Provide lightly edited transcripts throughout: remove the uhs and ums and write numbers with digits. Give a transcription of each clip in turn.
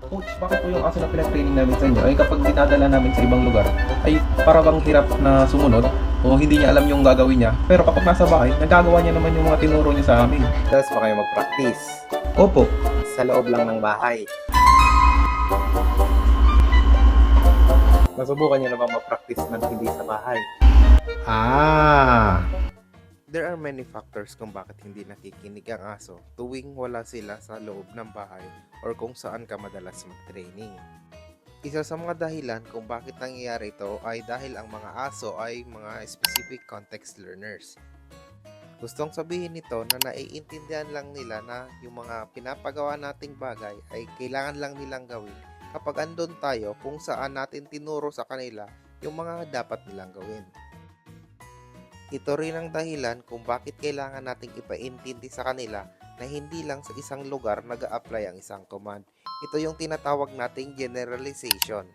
Coach, bakit po yung aso na pinag-training namin sa inyo ay kapag dinadala namin sa ibang lugar ay para bang hirap na sumunod o hindi niya alam yung gagawin niya, pero kapag nasa bahay, nagagawa niya naman yung mga tinuro niya sa amin. Tapos pa kayo mag-practice Opo. sa loob lang ng bahay. Nasubukan niyo na bang mag-practice ng hindi sa bahay? There are many factors kung bakit hindi nakikinig ang aso tuwing wala sila sa loob ng bahay or kung saan ka madalas mag-training. Isa sa mga dahilan kung bakit nangyayari ito ay dahil ang mga aso ay mga specific context learners. Gustong sabihin nito na naiintindihan lang nila na yung mga pinapagawa nating bagay ay kailangan lang nilang gawin kapag andun tayo kung saan natin tinuro sa kanila yung mga dapat nilang gawin. Ito rin ang dahilan kung bakit kailangan nating ipaintindi sa kanila na hindi lang sa isang lugar nag-a-apply ang isang command. Ito yung tinatawag nating generalization.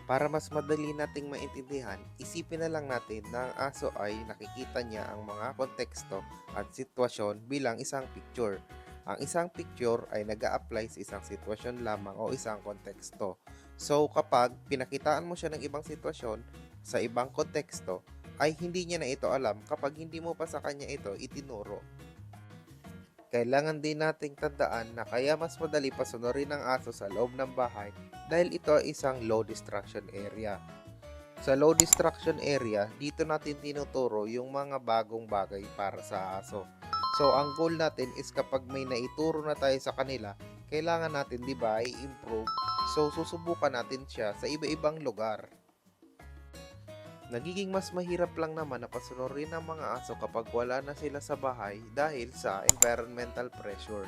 Para mas madali nating maintindihan, isipin na lang natin na ang aso ay nakikita niya ang mga konteksto at sitwasyon bilang isang picture. Ang isang picture ay nag-a-apply sa isang sitwasyon lamang o isang konteksto. So kapag pinakitaan mo siya ng ibang sitwasyon sa ibang konteksto, ay hindi niya na ito alam kapag hindi mo pa sa kanya ito itinuro. Kailangan din nating tandaan na kaya mas madali pasunurin ng aso sa loob ng bahay dahil ito ay isang low distraction area. Sa low distraction area, dito natin tinuturo yung mga bagong bagay para sa aso. So, ang goal natin is kapag may naituro na tayo sa kanila, kailangan natin, di ba, i-improve. So, susubukan natin siya sa iba-ibang lugar. Nagiging mas mahirap lang naman na pasunurin ng mga aso kapag wala na sila sa bahay dahil sa environmental pressure.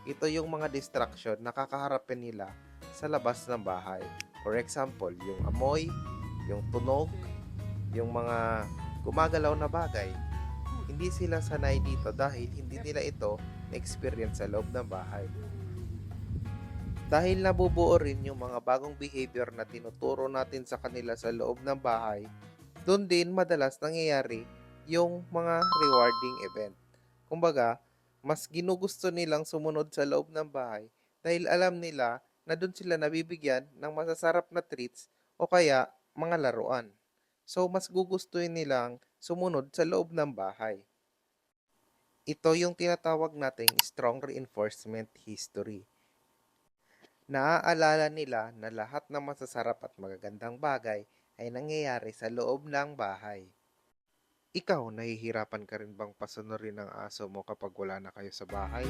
Ito yung mga distraction na kakaharapin nila sa labas ng bahay. For example, yung amoy, yung tunog, yung mga gumagalaw na bagay. Hindi sila sanay dito dahil hindi nila ito na-experience sa loob ng bahay. Dahil nabubuo rin yung mga bagong behavior na tinuturo natin sa kanila sa loob ng bahay, doon din madalas nangyayari yung mga rewarding event. Kumbaga, mas ginugusto nilang sumunod sa loob ng bahay dahil alam nila na doon sila nabibigyan ng masasarap na treats o kaya mga laruan. So, mas gugustuhin nilang sumunod sa loob ng bahay. Ito yung tinatawag nating strong reinforcement history. Naaalala nila na lahat ng masasarap at magagandang bagay ay nangyayari sa loob ng bahay. Ikaw, nahihirapan ka rin bang pasunurin ng aso mo kapag wala na kayo sa bahay?